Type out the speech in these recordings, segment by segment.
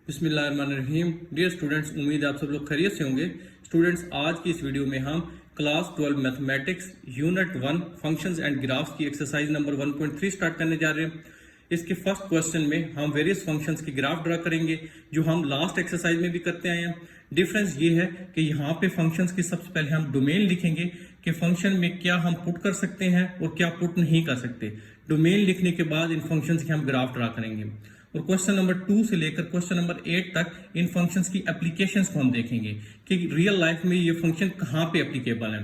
बिस्मिल्लाहिर्रहमानिर्रहीम। Dear students, उम्मीद है आप सब लोग खैरियत से होंगे। स्टूडेंट्स, आज की इस वीडियो में हम class 12 mathematics unit 1 functions and graphs की एक्सरसाइज नंबर 1.3 स्टार्ट करने जा रहे हैं। इसके फर्स्ट क्वेश्चन में हम वेरियस फंक्शंस की ग्राफ ड्रा करेंगे, जो हम लास्ट एक्सरसाइज में भी करते आए हैं। डिफरेंस ये है कि यहाँ पे फंक्शंस की सबसे पहले हम डोमेन लिखेंगे कि फंक्शन में क्या हम पुट कर सकते हैं और क्या पुट नहीं कर सकते। डोमेन लिखने के बाद इन फंक्शंस की हम ग्राफ ड्रा करेंगे और क्वेश्चन नंबर 2 से लेकर क्वेश्चन नंबर 8 तक इन फंक्शंस की एप्लीकेशंस को हम देखेंगे कि रियल लाइफ में ये फंक्शन कहाँ पे एप्लीकेबल है।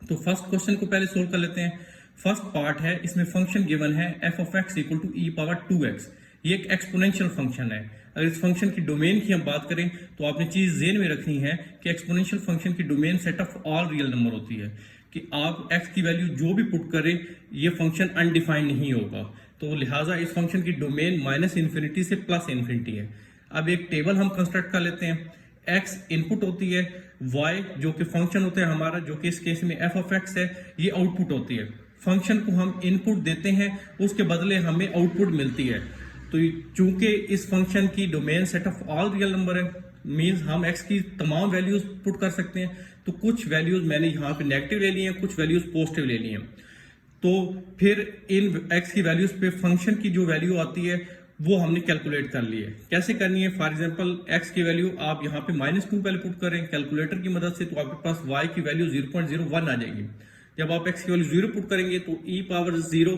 तो फर्स्ट क्वेश्चन को पहले सोल्व कर लेते हैं। फर्स्ट पार्ट है, इसमें फंक्शन गिवन है f of x equal to e power 2x। ये एक एक्सपोनेंशियल फंक्शन है। अगर इस फंक्शन की डोमेन की हम बात करें तो आपने चीज ज़हन में रखनी है कि एक्सपोनेंशियल फंक्शन की domain set of all real number होती है, कि आप x की वैल्यू जो भी पुट करें ये फंक्शन अनडिफाइंड नहीं होगा। तो लिहाजा इस फंक्शन की डोमेन माइनस इन्फिनिटी से प्लस इन्फिनिटी है। अब एक टेबल हम कंस्ट्रक्ट कर लेते हैं। x इनपुट होती है, y जो कि फंक्शन होता है हमारा, जो कि इस केस में f of x है, ये आउटपुट होती है। फंक्शन को हम इनपुट देते हैं, उसके बदले हमें आउटपुट मिलती है। तो चूंकि इस फंक्शन की domain set of all real number है, मींस हम x की तमाम वैल्यूज पुट कर सकते हैं। तो कुछ वैल्यूज मैंने यहाँ पे नेगेटिव ले ली हैं, कुछ वैल्यूज पॉजिटिव ले ली हैं। तो फिर इन x की वैल्यूज पे फंक्शन की जो वैल्यू आती है वो हमने कैलकुलेट कर ली है। कैसे करनी है? फॉर एग्जांपल x की वैल्यू आप यहाँ पे -2 पहले पुट करें कैलकुलेटर की मदद से, तो आपके पास y की वैल्यू 0.01 आ जाएगी। जब आप x की वैल्यू 0 पुट करेंगे तो e पावर 0,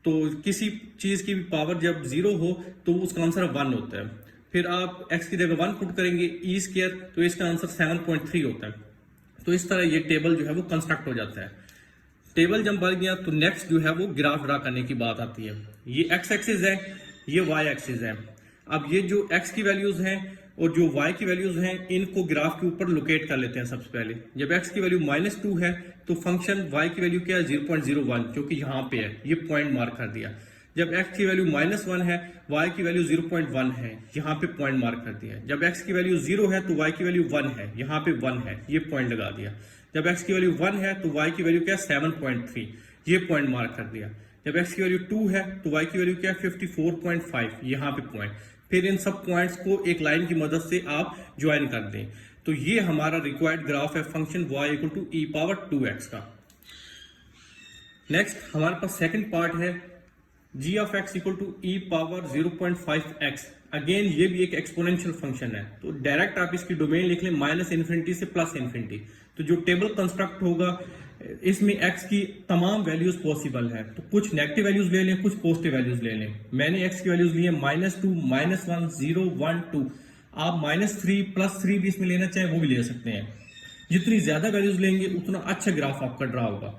तो किसी चीज की भी पावर जब 0 हो तो उसका आंसर 1 होता है। फिर आप x की जगह 1 पुट करेंगे e स्क्वायर, तो इसका आंसर 7.3 होता है। तो इस तरह ये टेबल जो है वो कंस्ट्रक्ट हो जाता है। टेबल जब बन गया तो नेक्स्ट जो है वो ग्राफ ड्रा करने की बात आती है। ये x एक्सिस है, ये y एक्सिस है। अब ये जो x की वैल्यूज हैं और जो y की वैल्यूज हैं, इनको ग्राफ के ऊपर लोकेट कर लेते हैं। सबसे पहले जब x की वैल्यू -2 है तो फंक्शन y की वैल्यू क्या है? 0.01, जो कि यहाँ पे है, ये पॉइंट मार्क कर दिया। जब x की वैल्यू -1 है, y की वैल्यू 0.1 है, यहाँ पे पॉइंट मार्क कर दिया। जब x की वैल्यू 0 है तो y की वैल्यू 1 है, यहाँ पे 1 है, ये पॉइंट लगा दिया। जब x की वैल्यू 1 है तो y की वैल्यू क्या है? 7.3, ये पॉइंट मार्क कर दिया। जब x की वैल्यू 2 है तो y की वैल्यू क्या है? 54.5, यहाँ पे पॉइंट। फिर इन सब पॉइंट्स को एक लाइन की मदद से आप ज्वाइन कर दें। तो ये हमारा रिक्वायर्ड ग्राफ है function y equal to e power 2x का। नेक्स्ट हमारे पास सेकंड पार्ट है g of x equal to e power 0.5x। Again ये भी एक एक्सपोनेंशियल फंक्शन है, तो डायरेक्ट आप इसकी डोमेन लिख लें माइनस इन्फिनिटी से प्लस इन्फिनिटी। तो जो टेबल कंस्ट्रक्ट होगा इसमें x की तमाम वैल्यूज पॉसिबल है, तो कुछ नेगेटिव वैल्यूज ले लें, कुछ पॉजिटिव वैल्यूज ले लें। मैंने x की वैल्यूज ली है -2, -1, 0, 1, 2। आप -3, +3 भी इसमें लेना चाहें वो भी ले सकते हैं। जितनी ज्यादा वैल्यूज लेंगे उतना अच्छा ग्राफ आपका ड्रा होगा।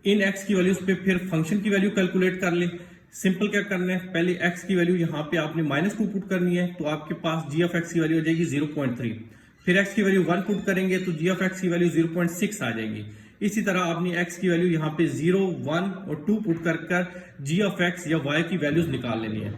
इन x की वैल्यूज पे फिर फंक्शन की वैल्यू कैलकुलेट कर लें। सिंपल क्या करना है, पहले x की वैल्यू यहाँ पे आपने -2 पुट करनी है, तो आपके पास g ऑफ x की वैल्यू आ जाएगी 0.3। फिर x की वैल्यू 1 पुट करेंगे तो g ऑफ x की वैल्यू 0.6 आ जाएगी। इसी तरह आपने x की वैल्यू यहाँ पे 0, 1 और 2 पुट कर g ऑफ x या y की वैल्यूज निकाल लेनी है।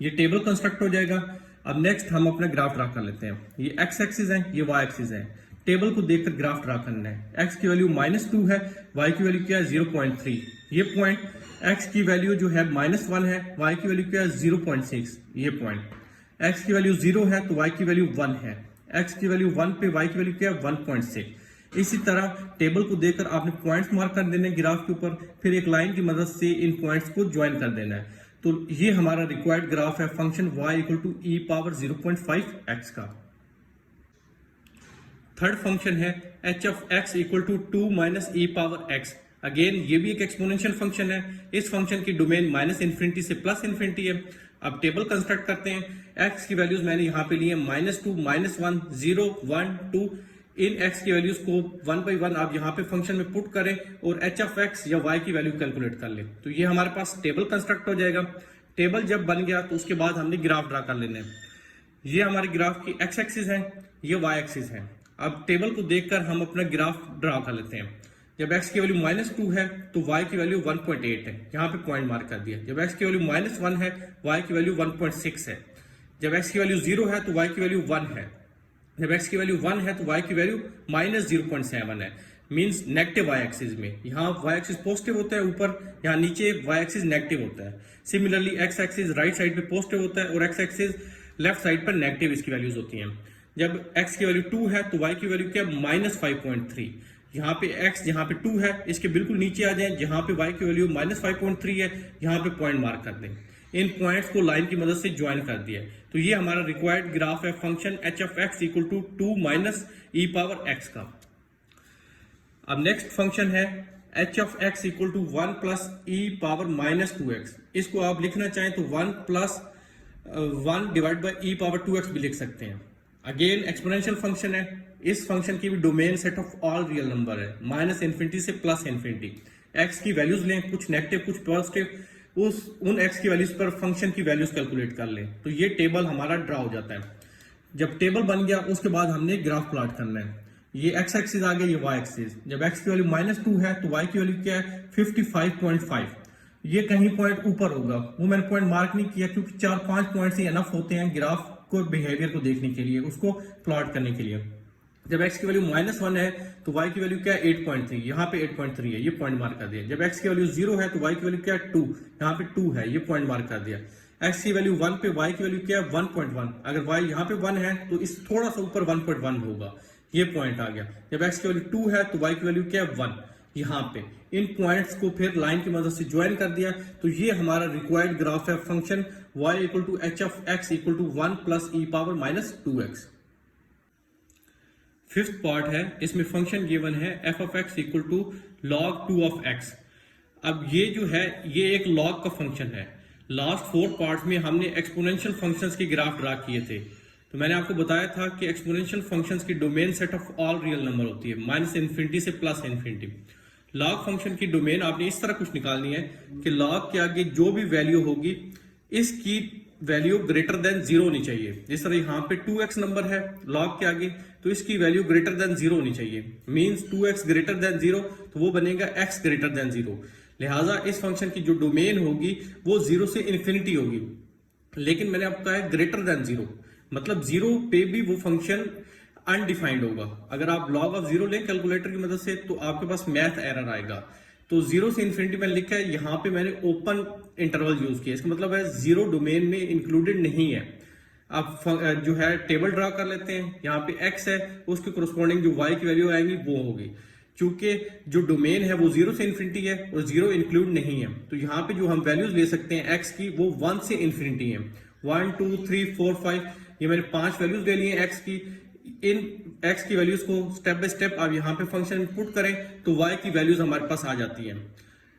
ये टेबल कंस्ट्रक्ट हो जाएगा। अब नेक्स्ट हम अपना ग्राफ ड्रा कर लेते हैं। ये x एक्सिस है, ये y एक्सिस है। टेबल को देखकर ग्राफ ड्रा करना है। x की वैल्यू -2 है, y की वैल्यू क्या है? 0.3। ये पॉइंट x की वैल्यू जो है -1 है, y की वैल्यू क्या है? 0.6, ये पॉइंट। x की वैल्यू 0 है तो y की वैल्यू 1 है, x की वैल्यू 1 पे y की वैल्यू क्या है? 1.6। इसी तरह टेबल को देखकर आपने पॉइंट्स मार्क कर देने ग्राफ के ऊपर, फिर एक लाइन की मदद से इन पॉइंट्स को ज्वाइन कर देना है। तो ये हमारा रिक्वायर्ड ग्राफ है function y equal to e power 0.5x का। थर्ड फंक्शन है h of x equal to 2 minus e power x। अगेन ये भी एक एक्सपोनेंशियल फंक्शन है। इस फंक्शन की डोमेन माइनस इन्फिनिटी से प्लस इन्फिनिटी है। अब टेबल कंस्ट्रक्ट करते हैं। x की वैल्यूज मैंने यहाँ पे ली है -2, -1, 0, 1, 2। इन x की वैल्यूज को 1 बाई 1 आप यहाँ पे फंक्शन में पुट करें और h ऑफ x या y की वैल्यू कैलकुलेट कर लें। तो ये हमारे पास टेबल कंस्ट्रक्ट हो जाएगा। टेबल जब बन गया तो उसके बाद हमने ग्राफ ड्रा कर लेना है। ये हमारे ग्राफ की x एक्सिस है, ये y एक्सिस है। अब टेबल को देखकर हम अपना ग्राफ ड्रा कर लेते हैं। जब x की वैल्यू -2 है तो y की वैल्यू 1.8 है, यहाँ पे पॉइंट मार्क कर दिया। जब x की वैल्यू -1 है, y की वैल्यू 1.6 है। जब x की वैल्यू 0 है तो y की वैल्यू 1 है। जब x की वैल्यू 1 है तो y की वैल्यू -0.7 है, मींस नेगेटिव y एक्सिस में। यहाँ y एक्सिस पॉजिटिव होता है ऊपर, यहाँ नीचे y एक्सिस नेगेटिव होता है। Similarly x axis right side पे पॉजिटिव होता है और x एक्सिस लेफ्ट साइड पर नेगेटिव इसकी वैल्यूज होती हैं। जब x की वैल्यू 2 है तो y की वैल्यू क्या है, -5.3। यहाँ पे x जहाँ पे 2 है इसके बिल्कुल नीचे आ जाए, जहाँ पे y की वैल्यू -5.3 है यहाँ पे पॉइंट मार्क कर दें। इन पॉइंट्स को लाइन की मदद से ज्वाइन कर दिया। तो ये हमारा रिक्वायर्ड ग्राफ है function h of x equal to 2 minus e power x का। अब नेक्स्ट फंक्शन है h of x equal to 1 plus e power -2x। इसको आप लिखना चाहें तो 1 plus 1 divide by e power 2x भी लिख सकते हैं। अगेन एक्सपोनेंशियल फंक्शन है, इस फंक्शन की भी domain set of all real number है, माइनस इन्फिनिटी से प्लस इन्फिनिटी। x की वैल्यूज लें, कुछ नेगेटिव कुछ पॉजिटिव, उन x की वैल्यूज पर फंक्शन की वैल्यूज कैलकुलेट कर लें। तो ये टेबल हमारा ड्रा हो जाता है। जब टेबल बन गया उसके बाद हमने ग्राफ प्लॉट करना है। ये x एक्सिस आ गया, ये y एक्सिस। जब x की वैल्यू -2 है तो y की वैल्यू क्या है 55.5। ये कहीं पॉइंट ऊपर होगा, वो मैंने पॉइंट मार्क नहीं किया क्योंकि 4-5 पॉइंट ही एनफ होते हैं ग्राफ को बिहेवियर को देखने के लिए, उसको प्लॉट करने के लिए। जब x की वैल्यू -1 है तो y की वैल्यू क्या है 8.3, यहाँ पे 8.3 है, ये पॉइंट मार्क कर दिया। जब x की वैल्यू 0 है तो y की वैल्यू क्या है 2, यहाँ पे 2 है, ये पॉइंट मार्क कर दिया। x की वैल्यू 1 पे y की वैल्यू क्या है 1.1, अगर y यहाँ पे 1 है तो इस थोड़ा सा ऊपर 1.1 होगा, ये पॉइंट आ गया। जब x की वैल्यू 2 है तो y की वैल्यू क्या है 1, यहाँ पे। इन पॉइंट्स को फिर लाइन की मदद से ज्वाइन कर दिया। तो ये हमारा रिक्वायर्ड ग्राफ है function y equal to h of x equal to 1 plus e power -2x। Fifth part है, इसमें फंक्शन गिवन है f of x equal to log 2 of x। अब ये जो है ये एक log का फंक्शन है। लास्ट 4 पार्ट्स में हमने एक्सपोनेंशियल फंक्शंस के ग्राफ ड्रा किए थे। तो मैंने आपको बताया था कि एक्सपोनेंशियल फंक्शंस की domain set of all real number होती है, माइनस इन्फिनिटी से प्लस इन्फिनिटी। लॉग फंक्शन की डोमेन आपने इस तरह कुछ निकालनी है कि लॉग के आगे जो भी वैल्यू होगी इसकी वैल्यू ग्रेटर देन 0 होनी चाहिए। जिस तरह यहाँ पे 2x नंबर है लॉग के आगे, तो इसकी वैल्यू ग्रेटर देन 0 होनी चाहिए। मींस 2x ग्रेटर देन 0 तो वो बनेगा x ग्रेटर देन 0। लिहाजा इस फंक्शन की जो डोमेन होगी वो 0 से इन्फिनिटी होगी। लेकिन मैंने आपको कहा है ग्रेटर देन 0, मतलब 0 पे भी वो फंक्शन अनडिफाइंड होगा। अगर आप log ऑफ 0 लें कैलकुलेटर की मदद से तो आपके पास मैथ एरर आएगा। तो 0 से इन्फिनिटी मैंने लिखा है, यहाँ पे मैंने ओपन इंटरवल यूज किया, इसका मतलब है 0 डोमेन में इंक्लूडेड नहीं है। आप जो है टेबल ड्रा कर लेते हैं, यहाँ पे x है, उसके कोरस्पॉन्डिंग जो y की वैल्यू आएंगी वो होगी। चूंकि जो डोमेन है वो 0 से इन्फिनिटी है और 0 इंक्लूड नहीं है, तो यहाँ पे जो हम वैल्यूज ले सकते हैं x की वो 1 से इन्फिनिटी है। 1 2 3 4 5 ये मैंने 5 वैल्यूज ले ली हैं x की। इन x की वैल्यूज को स्टेप बाय स्टेप आप यहाँ पे फंक्शन पुट करें तो y की वैल्यूज हमारे पास आ जाती हैं।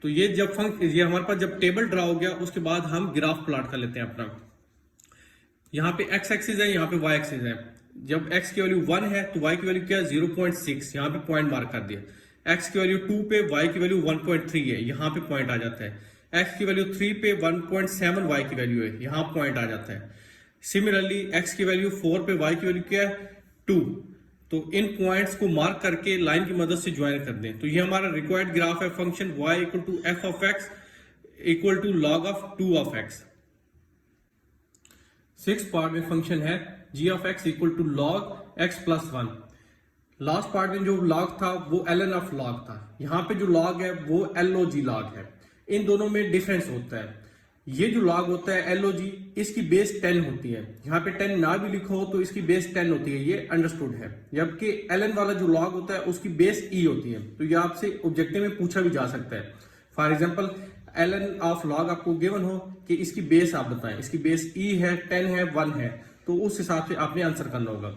तो ये हमारे पास जब टेबल ड्रा हो गया उसके बाद हम ग्राफ प्लॉट कर लेते हैं अपना। यहाँ पे x एक्सिस है, यहाँ पे y एक्सिस है। जब x की वैल्यू 1 है तो y की वैल्यू क्या है 0.6, यहाँ पे पॉइंट मार्क कर दिया। x की वैल्यू 2 पे y की वैल्यू 1.3 है, यहाँ पे पॉइंट आ जाता है। x की वैल्यू 3 पे 1.7 y की वैल्यू है, यहाँ पॉइंट आ जाता है। सिमिलरली x की वैल्यू 4 पे y की वैल्यू क्या है 2। तो इन पॉइंट्स को मार्क करके लाइन की मदद से ज्वाइन कर दें। तो ये हमारा रिक्वायर्ड ग्राफ है function y equal to f of x equal to log of 2 of x। 6th part में फंक्शन है g of x equal to log x plus 1। Last part में जो log था वो ln ऑफ log था, यहाँ पे जो log है वो log log है। इन दोनों में डिफरेंस होता है। ये जो log होता है log, इसकी बेस 10 होती है। यहाँ पे 10 ना भी लिखो तो इसकी बेस 10 होती है, ये अंडरस्टूड है। जबकि ln वाला जो log होता है उसकी बेस e होती है। तो ये आपसे ऑब्जेक्टिव में पूछा भी जा सकता है। For example ln of log आपको गिवन हो कि इसकी बेस आप बताएं, इसकी बेस e है, 10 है, 1 है, तो उस हिसाब से आपने आंसर करना होगा।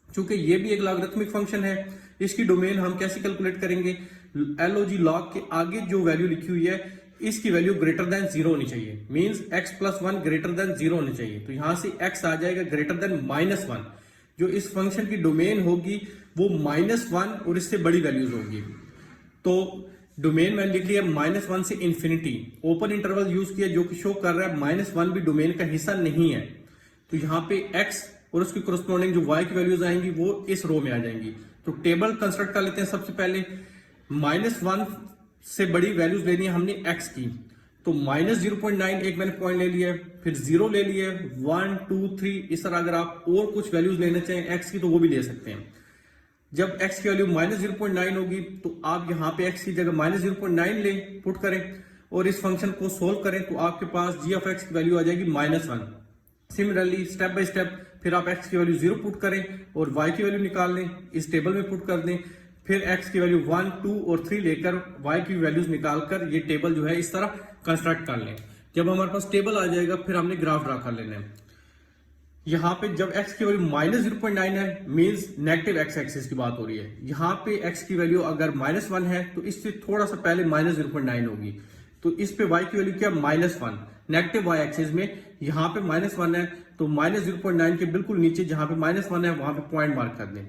चूंकि ये भी एक लॉगरिथमिक फंक्शन है, इसकी डोमेन हम कैसे कैलकुलेट करेंगे, log log के आगे जो वैल्यू लिखी हुई है इसकी वैल्यू ग्रेटर देन 0 होनी चाहिए। Means x plus 1 greater than 0 होनी चाहिए। तो यहां से x आ जाएगा ग्रेटर देन -1। जो इस फंक्शन की डोमेन होगी वो -1 और इससे बड़ी वैल्यूज होगी। तो डोमेन मैंने लिख लिया -1 से इन्फिनिटी। ओपन इंटरवल यूज किया जो कि शो कर रहा है -1 भी डोमेन का हिस्सा नहीं है। तो यहाँ पे x और उसकी कोरस्पॉन्डिंग जो y की वैल्यूज आएंगी वो इस रो में आ जाएंगी। तो टेबल कंस्ट्रक्ट कर लेते हैं। सबसे पहले -1 से बड़ी वैल्यूज लेनी है हमने x की, तो -0.9 एक मैंने पॉइंट ले लिया है, फिर 0 ले लिया है, 1 2 3 इस तरह। अगर आप और कुछ वैल्यूज लेना चाहें x की तो वो भी ले सकते हैं। जब x की वैल्यू -0.9 होगी तो आप यहाँ पे x की जगह -0.9 ले पुट करें और इस फंक्शन को सोल्व करें तो आपके पास g ऑफ x की वैल्यू आ जाएगी -1। सिमिलरली स्टेप बाय स्टेप फिर आप x की वैल्यू 0 पुट करें और y की वैल्यू निकाल लें, इस टेबल में पुट कर दें। फिर x की वैल्यू 1, 2 और 3 लेकर y की वैल्यूज निकालकर ये टेबल जो है इस तरह कंस्ट्रक्ट कर लें। जब हमारे पास टेबल आ जाएगा फिर हमने ग्राफ ड्रा कर लेना है। यहाँ पे जब x की वैल्यू -0.9 है मींस नेगेटिव x एक्सिस की बात हो रही है। यहाँ पे x की वैल्यू अगर -1 है तो इससे थोड़ा सा पहले -0.9 होगी, तो इस पे y की वैल्यू क्या -1, नेगेटिव y एक्सिस में यहाँ पे -1 है तो -0.9 के बिल्कुल नीचे जहां पे -1 है वहां पे पॉइंट मार्क कर दें।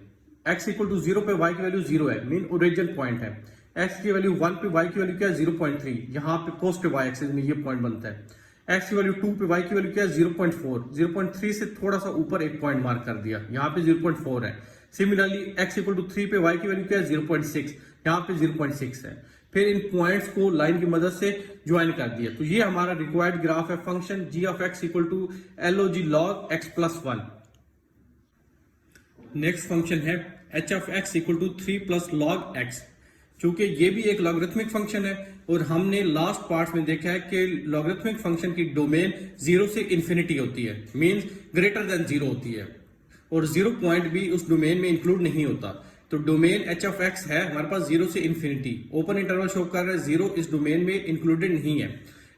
x इक्वल टू 0 पे y की वैल्यू 0 है, मीन ओरिजिन पॉइंट है। x की वैल्यू 1 पे y की वैल्यू क्या है 0.3, यहाँ पे पॉजिटिव y एक्सिस में ये पॉइंट बनता है। x की वैल्यू 2 पे y की वैल्यू क्या है 0.4, 0.3 से थोड़ा सा ऊपर एक पॉइंट मार्क कर दिया, यहाँ पे 0.4 है। सिमिलरली x इक्वल टू 3 पे y की वैल्यू क्या है 0.6, यहाँ पे 0.6 है। फिर इन पॉइंट्स को लाइन की मदद से ज्वाइन कर दिया, तो ये हमारा रिक्वायर्ड ग्राफ है function g of x equal to log log x plus 1। Next function है h of x equal to 3 plus log x। चूंकि ये भी एक लॉगरिथमिक फंक्शन है और हमने लास्ट पार्ट में देखा है कि लॉगरिथमिक फंक्शन की डोमेन 0 से इन्फिनिटी होती है, मींस ग्रेटर देन 0 होती है, और 0 पॉइंट भी उस डोमेन में इंक्लूड नहीं होता। तो डोमेन h ऑफ x है हमारे पास 0 से इन्फिनिटी, ओपन इंटरवल शो कर रहा है, 0 इस डोमेन में इंक्लूडेड नहीं है।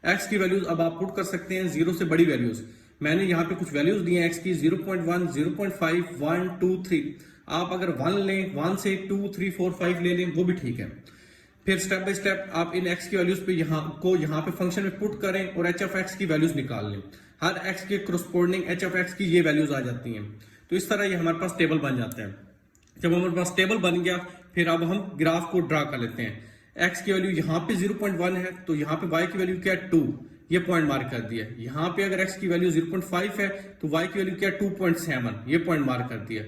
x की वैल्यूज अब आप पुट कर सकते हैं 0 से बड़ी वैल्यूज। मैंने यहाँ पे कुछ वैल्यूज दी हैं x की 0.1, 0.5, 1, 2, 3। आप अगर 1 लें, 1 से 2, 3, 4, 5 ले लें वो भी ठीक है। फिर स्टेप बाय स्टेप आप इन x की वैल्यूज पे यहाँ पे फंक्शन में पुट करें और h ऑफ x की वैल्यूज निकाल लें। हर x के कोरस्पोंडिंग h ऑफ x की ये वैल्यूज आ जाती हैं। तो इस तरह ये हमारे पास टेबल बन जाता है। जब हमारे पास टेबल बन गया फिर अब हम ग्राफ को ड्रा कर लेते हैं। x की वैल्यू यहाँ पे 0.1 है तो यहाँ पे y की वैल्यू क्या है 2, ये पॉइंट मार्क कर दिया। यहाँ पे अगर x की वैल्यू 0.5 है तो y की वैल्यू क्या है 2.7, ये पॉइंट मार्क कर दिया।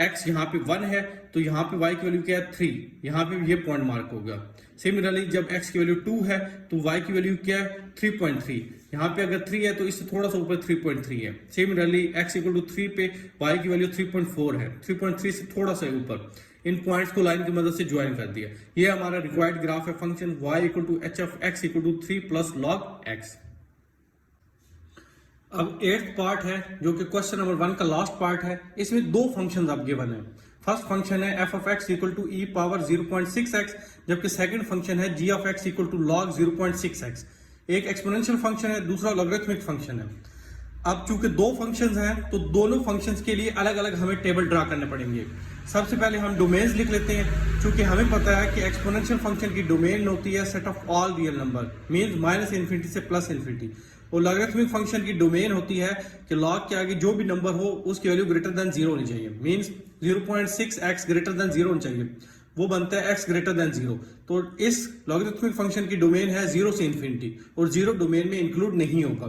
x यहाँ पे 1 है तो यहाँ पे y की वैल्यू क्या है 3, यहाँ पे ये पॉइंट मार्क होगा। सिमिलरली जब x की वैल्यू 2 है तो y की वैल्यू क्या है 3.3, यहाँ पे अगर 3 है तो इससे थोड़ा सा ऊपर 3.3 है। सिमिलरली x इक्वल टू 3 पे y की वैल्यू 3.4 है, 3.3 से थोड़ा सा ऊपर। इन पॉइंट्स को लाइन की मदद से ज्वाइन कर दिया। ये हमारा रिक्वायर्ड ग्राफ है function y equal to h of x equal to 3 plus log x। अब 8th पार्ट है जो कि क्वेश्चन नंबर 1 का लास्ट पार्ट है। इसमें दो फंक्शंस अब गिवन है। फर्स्ट फंक्शन है f of x equal to e power 0.6x, जबकि सेकंड फंक्शन है g of x equal to log 0.6x। एक एक्सपोनेंशियल फंक्शन है, दूसरा लॉगरिथमिक फंक्शन है। अब चूंकि दो फंक्शंस हैं तो दोनों फंक्शंस के लिए अलग अलग हमें टेबल ड्रा करने पड़ेंगे। सबसे पहले हम डोमेन्स लिख लेते हैं। चूंकि हमें पता है कि एक्सपोनेंशियल फंक्शन की डोमेन होती है set of all real number, means minus infinity से प्लस इन्फिनिटी, और लॉगरिथमिक फंक्शन की डोमेन होती है कि लॉग के आगे जो भी नंबर हो उसकी वैल्यू ग्रेटर देन 0 होनी चाहिए, मींस 0.6x ग्रेटर देन 0 होनी चाहिए, वो बनता है x ग्रेटर देन 0। तो इस लॉगरिथमिक फंक्शन की डोमेन है 0 से इन्फिनिटी और 0 डोमेन में इंक्लूड नहीं होगा।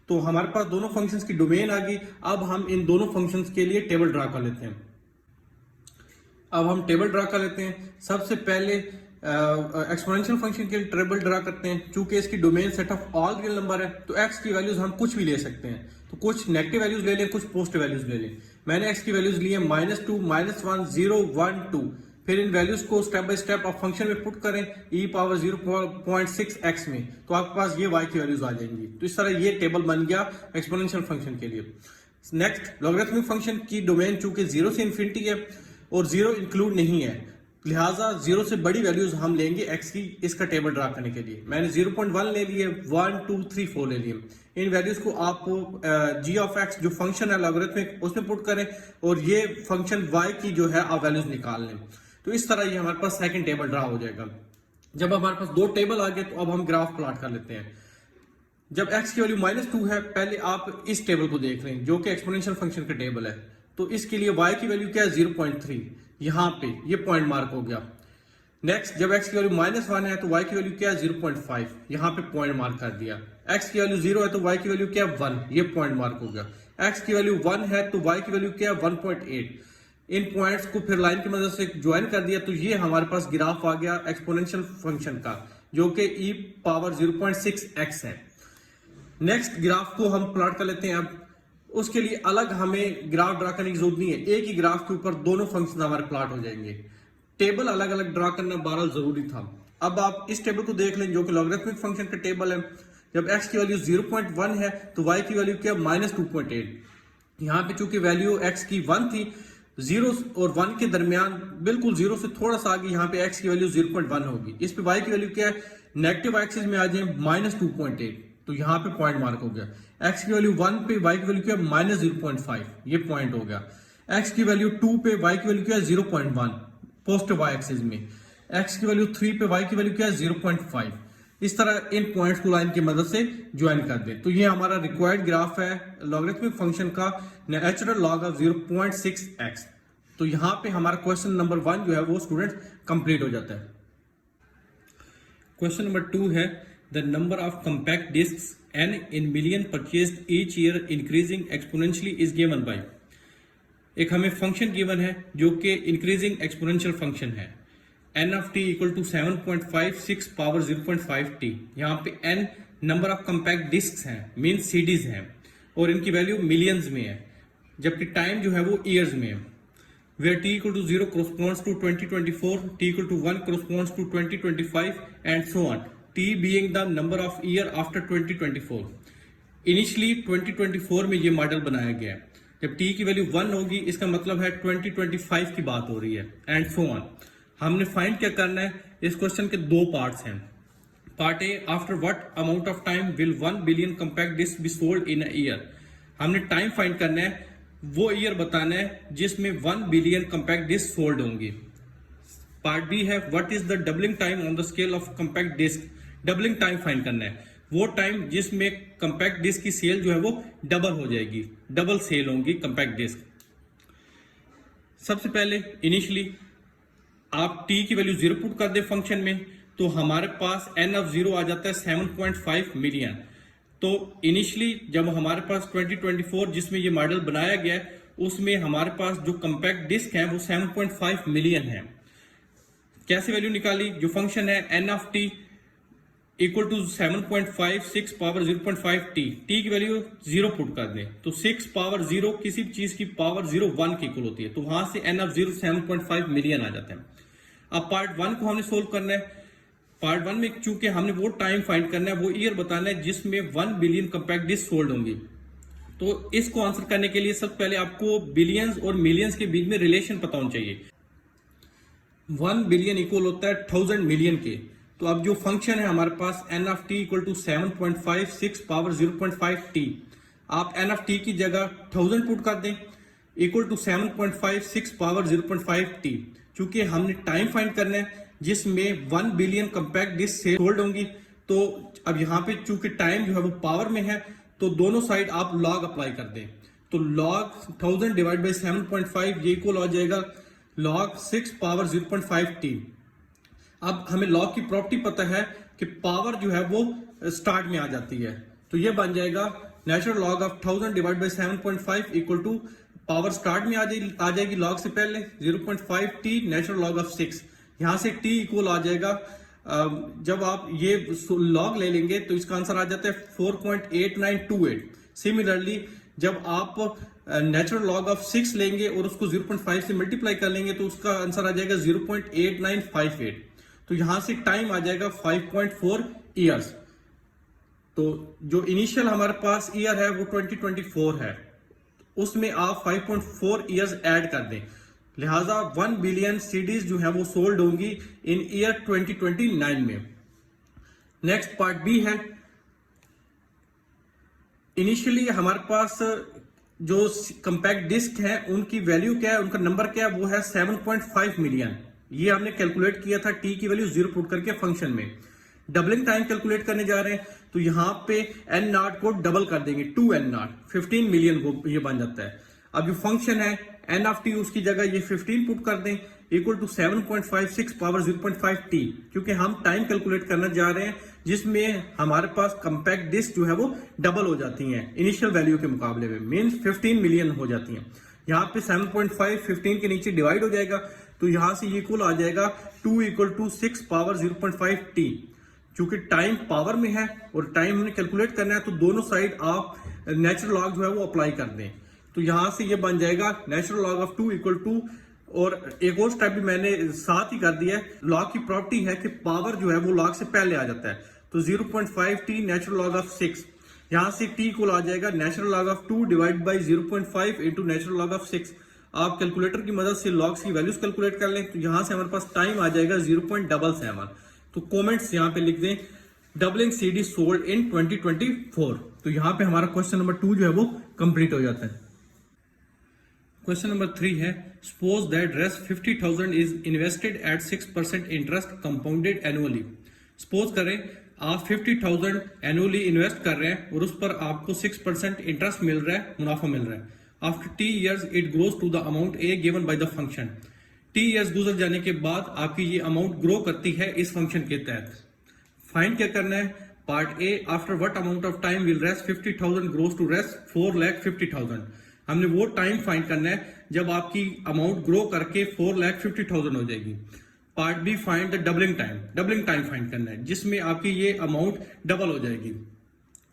तो हमारे पास दोनों फंक्शंस की डोमेन आ गई। अब हम इन दोनों फंक्शंस के लिए टेबल ड्रा कर लेते हैं। अब हम टेबल ड्रा कर लेते हैं। सबसे पहले एक्सपोनेंशियल फंक्शन के लिए टेबल ड्रा करते हैं। चूंकि इसकी domain set of all real number है तो x की वैल्यूज हम कुछ भी ले सकते हैं। तो कुछ नेगेटिव वैल्यूज ले लें, कुछ पॉजिटिव वैल्यूज ले लें। मैंने x की वैल्यूज ली है -2, -1, 0, 1, 2। फिर इन वैल्यूज को स्टेप बाय स्टेप आप फंक्शन में पुट करें e पावर 0.6x में, तो आपके पास ये y की वैल्यूज आ जाएंगी। तो इस तरह ये टेबल बन गया एक्सपोनेंशियल फंक्शन के लिए। नेक्स्ट, लॉगरिथमिक फंक्शन की डोमेन चूंकि 0 से इन्फिनिटी है और 0 इंक्लूड नहीं है, लिहाजा 0 से बड़ी वैल्यूज हम लेंगे x की इसका टेबल ड्रा करने के लिए। मैंने 0.1 ले लिए, 1, 2, 3, 4 ले लिए। इन वैल्यूज को आप g ऑफ x जो फंक्शन है लॉगरिथमिक उसमें पुट करें और ये फंक्शन y की जो है आप वैल्यूज निकाल लें। तो इस तरह ये हमारे पास सेकंड टेबल ड्रा हो जाएगा। जब हमारे पास दो टेबल आ गए तो अब हम ग्राफ प्लॉट कर लेते हैं। जब x की वैल्यू -2 है, पहले आप इस टेबल को देख लें जो कि एक्सपोनेंशियल फंक्शन का टेबल है। तो इसके लिए y की वैल्यू क्या है 0.3, यहाँ पे ये पॉइंट मार्क हो गया। नेक्स्ट, जब x की वैल्यू -1 है तो y की वैल्यू क्या है 0.5, यहाँ पे पॉइंट मार्क कर दिया। x की वैल्यू 0 है तो y की वैल्यू क्या है 1, ये पॉइंट मार्क हो गया। x की वैल्यू 1 है तो y की वैल्यू क्या है 1.8। इन पॉइंट्स को फिर लाइन की मदद से ज्वाइन कर दिया तो ये हमारे पास ग्राफ आ गया एक्सपोनेंशियल फंक्शन का जो कि e पावर 0.6x है। नेक्स्ट ग्राफ को हम प्लॉट कर लेते हैं। अब उसके लिए अलग हमें ग्राफ ड्रा करने की जरूरत नहीं है, एक ही ग्राफ के ऊपर दोनों फंक्शन हमारे प्लॉट हो जाएंगे। टेबल अलग अलग ड्रा करना बहरहाल जरूरी था। अब आप इस टेबल को देख लें जो कि लॉगरिथमिक फंक्शन का टेबल है। जब x की वैल्यू 0.1 है तो y की वैल्यू क्या, -2.8। यहाँ पे चूंकि वैल्यू x की 1 थी, 0 और 1 के दरमियान बिल्कुल 0 से थोड़ा सा आगे यहाँ पे x की वैल्यू 0.1 होगी। इस पे y की वैल्यू क्या है, नेगेटिव एक्सिस में आ जाए -2.8, तो यहाँ पे पॉइंट मार्क हो गया। x की वैल्यू 1 पे y की वैल्यू क्या है, -0.5, ये पॉइंट हो गया। x की वैल्यू 2 पे y की वैल्यू क्या है, 0.1 पॉजिटिव y एक्सिस में। x की वैल्यू 3 पे y की वैल्यू क्या है, 0.5। इस तरह इन पॉइंट्स को लाइन की मदद से ज्वाइन कर दें। तो ये हमारा रिक्वायर्ड ग्राफ है लॉगरिथमिक फंक्शन का नेचुरल लॉग ऑफ 0.6x। तो यहाँ पे हमारा क्वेश्चन नंबर 1 जो है वो स्टूडेंट्स कंप्लीट हो जाता है। क्वेश्चन नंबर 2 है the number of compact discs n in million purchased each year increasing exponentially is given by। एक हमें फंक्शन गिवन है जो कि इंक्रीजिंग एक्सपोनेंशियल फंक्शन है। n of t equal to 7.56 power 0.5 t। यहाँ पे n number of compact discs हैं, mean CDs हैं, और इनकी वैल्यू मिलियंस में है, जबकि टाइम जो है वो ईयर्स में है। Where t equal to 0 corresponds to 2024, t equal to 1 corresponds to 2025 and so on, t being the number of year after 2024। Initially 2024 में ये मॉडल बनाया गया है। जब t की वैल्यू 1 होगी इसका मतलब है 2025 की बात हो रही है, एंड सो ऑन। हमने फाइंड क्या करना है, इस क्वेश्चन के दो पार्ट्स हैं। Part A, after what amount of time will 1 billion compact disc be sold in a year. हमने टाइम फाइंड करना है, वो ईयर बताना है जिसमें 1 बिलियन कंपैक्ट डिस्क सोल्ड होंगी। पार्ट बी है what is the doubling time on the scale of compact disc. Doubling time find करना है, वो टाइम जिसमें कंपैक्ट डिस्क की सेल जो है वो डबल हो जाएगी, डबल सेल होंगी कंपैक्ट डिस्क। सबसे पहले इनिशियली आप t की वैल्यू 0 पुट कर दे फंक्शन में, तो हमारे पास n ऑफ 0 आ जाता है 7.5 मिलियन। तो इनिशियली जब हमारे पास 2024 जिसमें ये मॉडल बनाया गया है उसमें हमारे पास जो कंपैक्ट डिस्क है वो 7.5 मिलियन है। कैसे वैल्यू निकाली, जो फंक्शन है n of t equal to 7.56 power 0.5 t की वैल्यू 0 पुट कर दें, तो 6 पावर 0 किसी चीज की पावर 0 1 की इक्वल होती है, तो वहां से n ऑफ 0 7.5 मिलियन आ जाता है। अब पार्ट 1 को हमने सोल्व करना है। पार्ट 1 में चूंकि हमने वो टाइम फाइंड करना है, वो ईयर बताना है जिसमें 1 बिलियन कंपैक्ट डिस्क सोल्ड होंगी। तो इसको आंसर करने के लिए सबसे पहले आपको बिलियंस और मिलियंस के बीच में रिलेशन पता होना चाहिए। 1 बिलियन इक्वल होता है 1000 मिलियन के। तो अब जो फंक्शन है हमारे पास n of t equal to 7.56 power 0.5 t, आप n ऑफ t की जगह 1000 पुट कर दें इक्वल टू 7.56 पावर 0.5 t। चूंकि हमने टाइम फाइंड करना है जिसमें 1 बिलियन कंपैक्ट डिस्क से सोल्ड होंगी, तो अब यहाँ पे चूंकि टाइम जो है वो पावर में है तो दोनों साइड आप लॉग अप्लाई कर दें। तो लॉग 1000 डिवाइड बाई 7.5 ये इक्वल हो जाएगा लॉग 6 पावर 0.5 t। अब हमें लॉग की प्रॉपर्टी पता है कि पावर जो है वो स्टार्ट में आ जाती है, तो ये बन जाएगा natural log of 1000 divide by 7.5 equal to power start में आ जाएगी लॉग से पहले 0.5 t नेचुरल लॉग ऑफ 6। यहां से t इक्वल आ जाएगा, जब आप ये लॉग ले लेंगे तो इसका आंसर आ जाता है 4.8928। सिमिलरली जब आप नेचुरल लॉग ऑफ 6 लेंगे और उसको 0.5 से मल्टीप्लाई कर लेंगे तो उसका आंसर आ जाएगा 0.8958। तो यहां से टाइम आ जाएगा 5.4 ईयर्स। तो जो इनिशियल हमारे पास ईयर है वो 2024 है, उसमें आप 5.4 ईयर्स ऐड कर दें, लिहाजा 1 बिलियन सीडीज जो है वो सोल्ड होंगी इन ईयर 2029 में। नेक्स्ट पार्ट बी है, इनिशियली हमारे पास जो कंपैक्ट डिस्क है उनकी वैल्यू क्या है, उनका नंबर क्या है, वो है 7.5 मिलियन। ये हमने कैलकुलेट किया था t की वैल्यू 0 पुट करके फंक्शन में। डबलिंग टाइम कैलकुलेट करने जा रहे हैं तो यहाँ पे n नॉट को डबल कर देंगे 2n नॉट, 15 मिलियन को ये बन जाता है। अब जो फंक्शन है n ऑफ t उसकी जगह ये 15 पुट कर दें इक्वल टू 7.56 पावर 0.5 t, क्योंकि हम टाइम कैलकुलेट करना जा रहे हैं जिसमें हमारे पास कंपैक्ट डिस्क जो है वो डबल हो जाती हैं इनिशियल वैल्यू के मुकाबले में, मीन्स 15 मिलियन हो जाती हैं। यहाँ पे 7.5 15 के नीचे डिवाइड हो जाएगा, तो यहां से इक्वल आ जाएगा 2 इक्वल टू 6 पावर 0.5 t। चूंकि टाइम पावर में है और टाइम हमने कैलकुलेट करना है तो दोनों साइड आप नेचुरल लॉग जो है वो अप्लाई कर दें, तो यहां से ये बन जाएगा natural log of 2 equal to, और एक और स्टेप भी मैंने साथ ही कर दिया है। लॉग की प्रॉपर्टी है कि पावर जो है वो लॉग से पहले आ जाता है, तो 0.5t नेचुरल लॉग ऑफ 6, यहाँ से t इक्वल आ जाएगा natural log of 2 divide by 0.5 into natural log of 6। आप कैलकुलेटर की मदद से लॉग्स की वैल्यूज कैलकुलेट कर लें, तो यहाँ से हमारे पास टाइम आ जाएगा 0.77। तो कमेंट्स यहाँ पे लिख दें डबलिंग CD सोल्ड इन 2024। तो यहाँ पे हमारा क्वेश्चन नंबर 2 जो है वो कंप्लीट हो जाता है। क्वेश्चन नंबर 3 है suppose that Rs 50,000 is invested at 6% interest compounded annually. Suppose करें आप 50,000 एनुअली इन्वेस्ट कर रहे हैं और उस पर आपको 6% इंटरेस्ट मिल रहा है, मुनाफा मिल रहा है। After t years it grows to the amount a given by the function। t years गुजर जाने के बाद आपकी ये अमाउंट ग्रो करती है इस फंक्शन के तहत। फाइंड क्या करना है, part A after what amount of time will Rs 50,000 grows to Rs 4,50,000। हमने वो टाइम फाइंड करना है जब आपकी अमाउंट ग्रो करके 4,50,000 हो जाएगी। Part B find the doubling time find करना है जिसमें आपकी ये अमाउंट डबल हो जाएगी।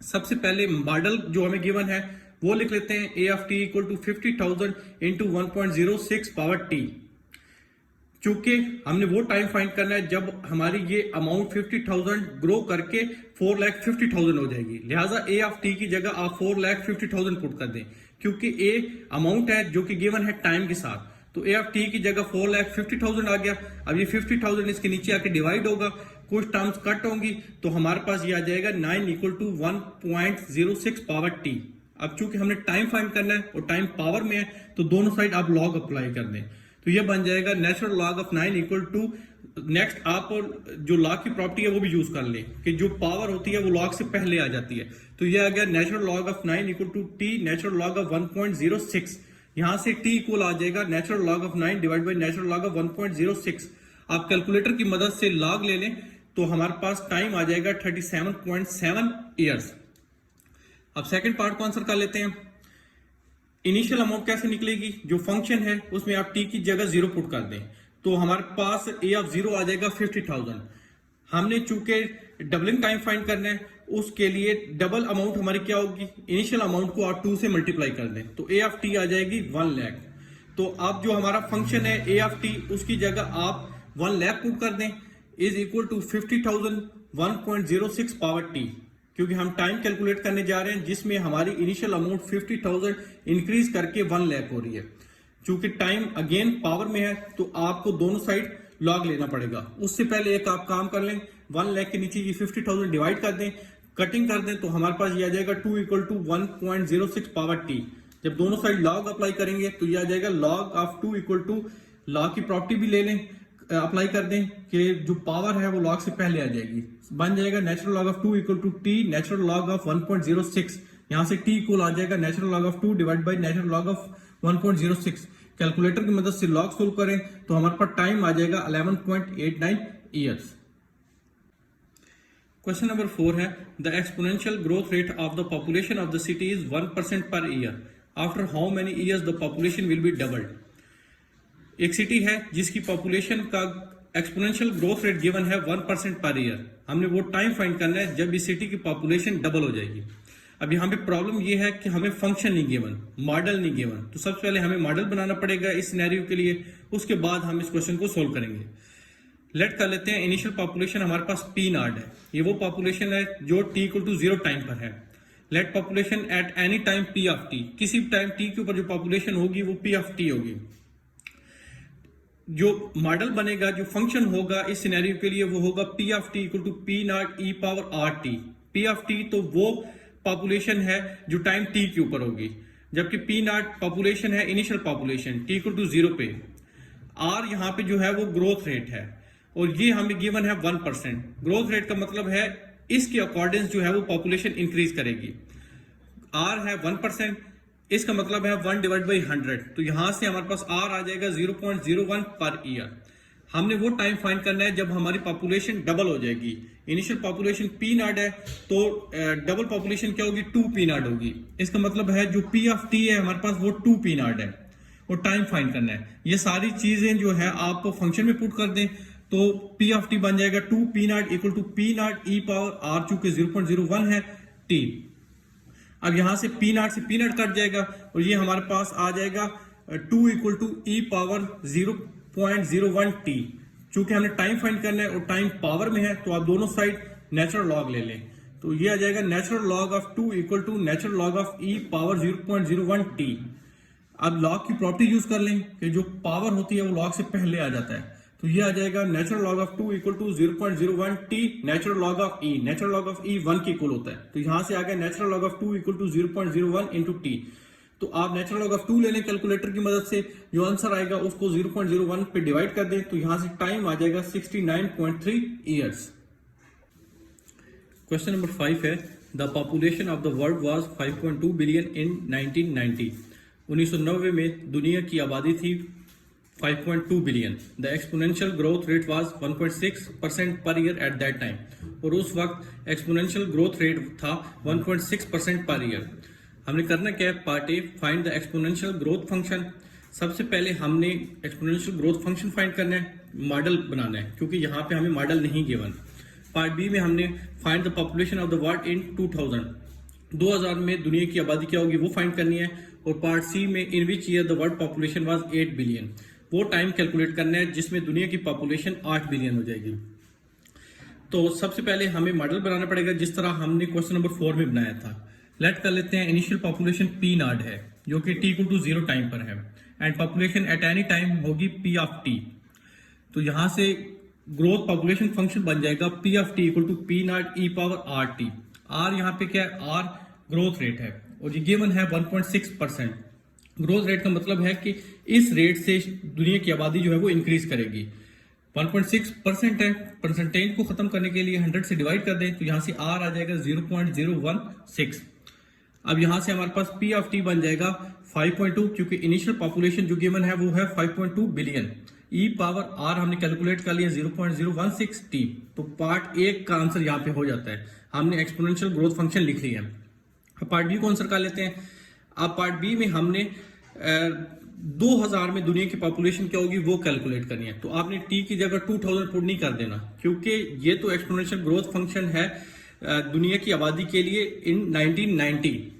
सबसे पहले मॉडल जो हमें गिवन है वो लिख लेते हैं a of t equal to 50,000 into 1.06 power t। चूंकि हमने वो टाइम फाइंड करना है जब हमारी ये अमाउंट 50,000 ग्रो करके 4,50,000 हो जाएगी, लिहाजा a ऑफ t की जगह आप 4,50,000 पुट कर दें, क्योंकि a अमाउंट है जो कि गिवन है टाइम के साथ। तो a ऑफ t की जगह 4,50,000 आ गया। अब ये 50,000 इसके नीचे आके डिवाइड होगा, कुछ टर्म्स कट होंगी, तो हमारे पास ये आ जाएगा 9 इक्वल टू 1.06 पावर t। अब चूंकि हमने टाइम फाइंड करना है और टाइम पावर में है, तो दोनों साइड आप लॉग अप्लाई कर दें, तो ये बन जाएगा natural log of 9 equal to, next आप और जो लॉग की प्रॉपर्टी है वो भी यूज कर लें कि जो पावर होती है वो लॉग से पहले आ जाती है। तो ये आ गया natural log of 9 equal to t natural log of 1.06। यहां से t इक्वल आ जाएगा natural log of 9 divide by natural log of 1.06। आप कैलकुलेटर की मदद से लॉग ले लें तो हमारे पास टाइम आ जाएगा 37.7 ईयर्स। अब सेकंड पार्ट को आंसर कर लेते हैं। इनिशियल अमाउंट कैसे निकलेगी, जो फंक्शन है उसमें आप t की जगह 0 पुट कर दें, तो हमारे पास a ऑफ 0 आ जाएगा 50,000। हमने चूंकि डबलिंग टाइम फाइंड करना है, उसके लिए डबल अमाउंट हमारी क्या होगी, इनिशियल अमाउंट को आप 2 से मल्टीप्लाई कर दें, तो a ऑफ t आ जाएगी 1 लाख। तो अब जो हमारा फंक्शन है a ऑफ t, उसकी जगह आप 1 लाख पुट कर दें, is equal to 50,000 1.06 power t, क्योंकि हम टाइम कैलकुलेट करने जा रहे हैं जिसमें हमारी इनिशियल अमाउंट 50,000 इंक्रीज करके 1 लाख हो रही है। चूंकि टाइम अगेन पावर में है तो आपको दोनों साइड लॉग लेना पड़ेगा। उससे पहले एक आप काम कर लें, 1 लाख के नीचे ये 50,000 डिवाइड कर दें, कटिंग कर दें, तो हमारे पास ये आ जाएगा 2 इक्वल टू 1.06 पावर t। जब दोनों साइड लॉग अप्लाई करेंगे तो ये आ जाएगा log of 2 equal to, log की प्रॉपर्टी भी ले लें, अप्लाई कर दें कि जो पावर है वो लॉग से पहले आ जाएगी, बन जाएगा natural log of 2 equal to t natural log of 1.06। यहाँ से t इक्वल आ जाएगा natural log of 2 divide by natural log of 1.06। Calculator की मदद से लॉग सोल्व करें तो हमारे पास टाइम आ जाएगा 11.89 ईयर्स। क्वेश्चन नंबर 4 है the exponential growth rate of the population of the city is 1% per year. After how many years the population will be doubled. एक सिटी है जिसकी पॉपुलेशन का एक्सपोनेंशियल ग्रोथ रेट गिवन है 1% per year. हमने वो time find करना है जब इस सिटी की पॉपुलेशन डबल हो जाएगी। अब यहाँ पे प्रॉब्लम ये है कि हमें फंक्शन नहीं गिवन, मॉडल नहीं गिवन, तो सबसे पहले हमें मॉडल बनाना पड़ेगा इस सिनेरियो के लिए, उसके बाद हम इस क्वेश्चन को सोल्व करेंगे। लेट कर लेते हैं इनिशियल पॉपुलेशन हमारे पास p नॉट है, ये वो पॉपुलेशन है जो t इक्वल टू 0 टाइम पर है। Let population at any time p of t, किसी भी टाइम t के ऊपर जो पॉपुलेशन होगी वो p ऑफ t होगी। जो मॉडल बनेगा, जो फंक्शन होगा इस सिनेरियो के लिए वो होगा p of t equal to p naught e power r t। p of t तो वो पॉपुलेशन है जो टाइम t के ऊपर होगी, जबकि p नॉट पॉपुलेशन है initial population t equal to 0 पे। r यहाँ पे जो है वो ग्रोथ रेट है और ये हमें गिवन है 1%। ग्रोथ रेट का मतलब है इसके अकॉर्डिंग जो है वो पॉपुलेशन इंक्रीज करेगी। r है 1%, इसका मतलब है 1 डिवाइड बाई 100, तो यहां से हमारे पास r आ जाएगा 0.01 पर ईयर। हमने वो टाइम फाइंड करना है जब हमारी पॉपुलेशन डबल हो जाएगी। इनिशियल पॉपुलेशन p नॉट है तो डबल पॉपुलेशन क्या होगी, 2p नॉट होगी। इसका मतलब है जो p ऑफ t है हमारे पास वो 2p नॉट है और टाइम फाइंड करना है। ये सारी चीजें जो है आप फंक्शन में पुट कर दें तो p ऑफ t बन जाएगा 2p naught equal to p naught e power r, चूंकि 0.01 है t। अब यहां से p नॉट से p नॉट कट जाएगा और ये हमारे पास आ जाएगा 2 equal to e power 0.01 t। चूंकि हमने टाइम फाइंड करना है और टाइम पावर में है तो आप दोनों साइड नेचुरल लॉग ले लें तो ये आ जाएगा natural log of 2 equal to natural log of e power 0.01 t। अब लॉग की प्रॉपर्टी यूज कर लें कि जो पावर होती है वो लॉग से पहले आ जाता है, तो ये आ जाएगा natural log of 2 equal to 0.01 t natural log of e। Natural log of e 1 के इक्वल होता है, तो यहां से आ गया natural log of 2 equal to 0.01 into t. तो आप नेचुरल लॉग ऑफ 2 ले लें कैलकुलेटर की मदद से, जो आंसर आएगा उसको 0.01 पे डिवाइड कर दें, तो यहां से टाइम आ जाएगा 69.3 ईयर्स। क्वेश्चन नंबर 5 है the population of the world was 5.2 billion in 1990। 1990 में दुनिया की आबादी थी 5.2 billion. The exponential growth rate was 1.6% per year at that time, और उस वक्त एक्सपोनेंशियल ग्रोथ रेट था 1.6% पर ईयर। हमने करना क्या है, part A find the exponential growth function. सबसे पहले हमने एक्सपोनेंशियल ग्रोथ फंक्शन फाइंड करना है, मॉडल बनाना है, क्योंकि यहाँ पे हमें मॉडल नहीं गिवन। पार्ट बी में हमने find the population of the world in 2000 में दुनिया की आबादी क्या होगी वो फाइंड करनी है। और पार्ट सी में in which year the world population was 8 billion, वो टाइम कैलकुलेट करना है जिसमें दुनिया की पॉपुलेशन 8 बिलियन हो जाएगी। तो सबसे पहले हमें मॉडल बनाना पड़ेगा जिस तरह हमने क्वेश्चन नंबर 4 में बनाया था। लेट कर लेते हैं इनिशियल पॉपुलेशन पी नॉट है जो कि टी इक्वल टू 0 टाइम पर है, and population at any time होगी पी ऑफ टी। तो यहां से ग्रोथ पॉपुलेशन फंक्शन बन जाएगा p of t equal to p naught e power r t. R यहाँ पे क्या है, आर ग्रोथ रेट है और ये गिवन है 1.6%। ग्रोथ रेट का मतलब है कि इस रेट से दुनिया की आबादी जो है वो इंक्रीज करेगी। 1.6% है, परसेंटेज को खत्म करने के लिए 100 से डिवाइड कर दें, तो यहां से आर आ जाएगा 0.016। अब यहां से हमारे पास पी ऑफ टी बन जाएगा 5.2, क्योंकि इनिशियल पॉपुलेशन जो गिवन है वो है 5.2 बिलियन। ई पावर आर हमने कैलकुलेट कर लिया 0.016 टी। तो पार्ट ए का आंसर यहाँ पे हो जाता है, हमने एक्सपोनेंशियल ग्रोथ फंक्शन लिख लिया है। अब पार्ट बी को आंसर कर लेते हैं। अब पार्ट बी में हमने 2000 में दुनिया की पॉपुलेशन क्या होगी वो कैलकुलेट करनी है। तो आपने टी की जगह 2000 पुट नहीं कर देना, क्योंकि ये तो एक्सपोनेंशियल ग्रोथ फंक्शन है दुनिया की आबादी के लिए इन 1990।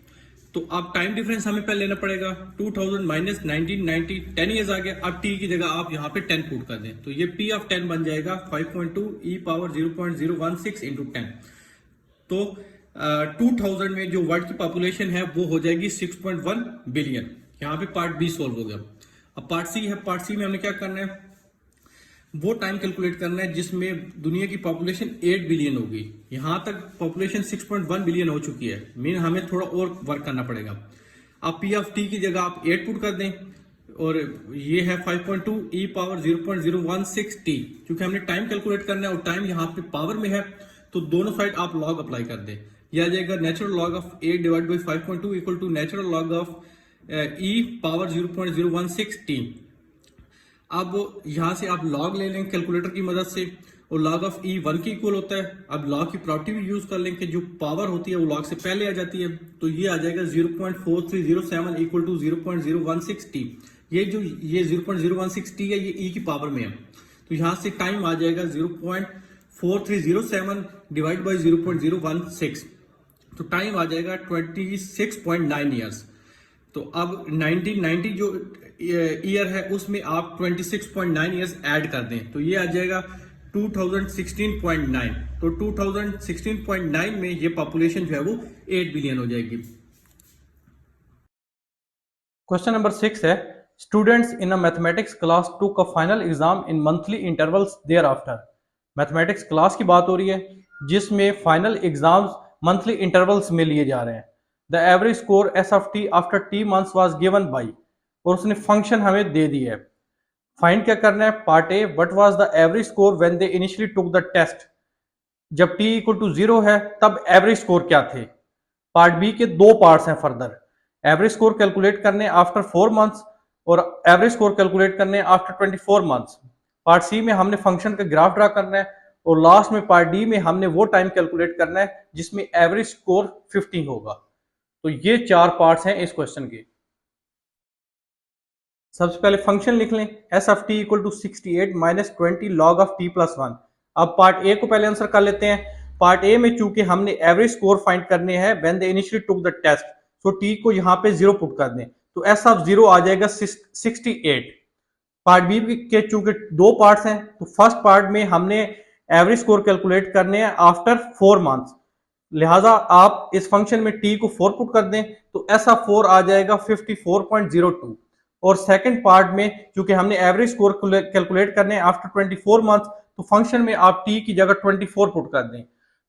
तो अब टाइम डिफरेंस हमें पहले लेना पड़ेगा, 2000 माइनस 1990, 10 ईयर्स आ गया। अब टी की जगह आप यहाँ पे 10 पुट कर दें, तो ये पी ऑफ 10 बन जाएगा 5.2 ई पावर 0.016 इंटू 10। तो 2000 में जो वर्ल्ड की पॉपुलेशन है वो हो जाएगी 6.1 बिलियन। यहाँ पे पार्ट बी सोल्व हो गया। अब पार्ट सी है, पार्ट सी में हमने क्या करना है, वो टाइम कैलकुलेट करना है जिसमें दुनिया की पॉपुलेशन 8 बिलियन होगी। यहां तक पॉपुलेशन 6.1 बिलियन हो चुकी है, मीन हमें थोड़ा और वर्क करना पड़ेगा। अब पी ऑफ टी की जगह आप 8 पुट कर दें, और ये है 5.2 ई पावर 0.016 टी। क्योंकि हमने टाइम कैलकुलेट करना है और टाइम यहाँ पे पावर में है, तो दोनों साइड आप लॉग अप्लाई कर दें। यह आ जाएगा natural log of 8 divide by 5.2 equal to natural log of e power 0.016 t. अब यहां से आप लॉग ले लें कैलकुलेटर की मदद से, और लॉग ऑफ ई 1 के इक्वल होता है। अब लॉग की प्रॉपर्टी भी यूज कर लें कि जो पावर होती है वो लॉग से पहले आ जाती है, तो ये आ जाएगा 0.4307 इक्वल टू 0.016 टी। ये 0.016 टी है, ये ई की पावर में है, तो यहां से टाइम आ जाएगा 0.4307 डिवाइड बाई 0.016, तो टाइम आ जाएगा 26.9 ईयर्स। तो अब 1990 जो ईयर है उसमें आप 26.9 ईयर्स ऐड कर दें, तो ये आ जाएगा 2016.9। तो 2016.9 में ये पॉपुलेशन जो है वो 8 बिलियन हो जाएगी। क्वेश्चन नंबर 6 है students in a mathematics class took a final exam in monthly intervals thereafter. Mathematics class की बात हो रही है जिसमें फाइनल एग्जाम्स मंथली इंटरवल्स में लिए जा रहे हैं। The average score S of T after T months was given by, और उसने फंक्शन हमें दे दी है। फाइंड क्या करना है, part A what was the average score when they initially took the test. जब टी इक्वल टू 0 है तब एवरेज स्कोर क्या थे। पार्ट बी के दो पार्ट्स हैं फर्दर, एवरेज स्कोर कैलकुलेट करने आफ्टर 4 मंथ्स और एवरेज स्कोर कैलकुलेट करने आफ्टर 24 मंथ्स। पार्ट सी में हमने फंक्शन का ग्राफ ड्रा करना है, और लास्ट में पार्ट डी में हमने वो टाइम कैलकुलेट करना है जिसमें एवरेज स्कोर 50 होगा। तो ये 4 पार्ट्स हैं इस क्वेश्चन के। सबसे पहले फंक्शन लिख लें, s of t equal to 68 minus 20 log of t plus 1। अब पार्ट ए को पहले आंसर कर लेते हैं। पार्ट ए में चूंकि हमने एवरेज स्कोर फाइंड करने हैं when they initially took the test, so t को यहाँ पे 0 पुट कर दें, तो एस ऑफ 0 आ जाएगा 68। पार्ट बी के चूंकि 2 पार्ट्स हैं, तो फर्स्ट पार्ट में हमने एवरेज स्कोर कैलकुलेट करने हैं आफ्टर 4 मंथ्स। लिहाजा आप इस फंक्शन में टी को 4 पुट कर दें तो ऐसा 4 आ जाएगा 54.02। और सेकंड पार्ट में क्योंकि हमने एवरेज स्कोर कैलकुलेट करने हैं आफ्टर 24 मंथ, तो फंक्शन में आप टी की जगह 24 पुट कर दें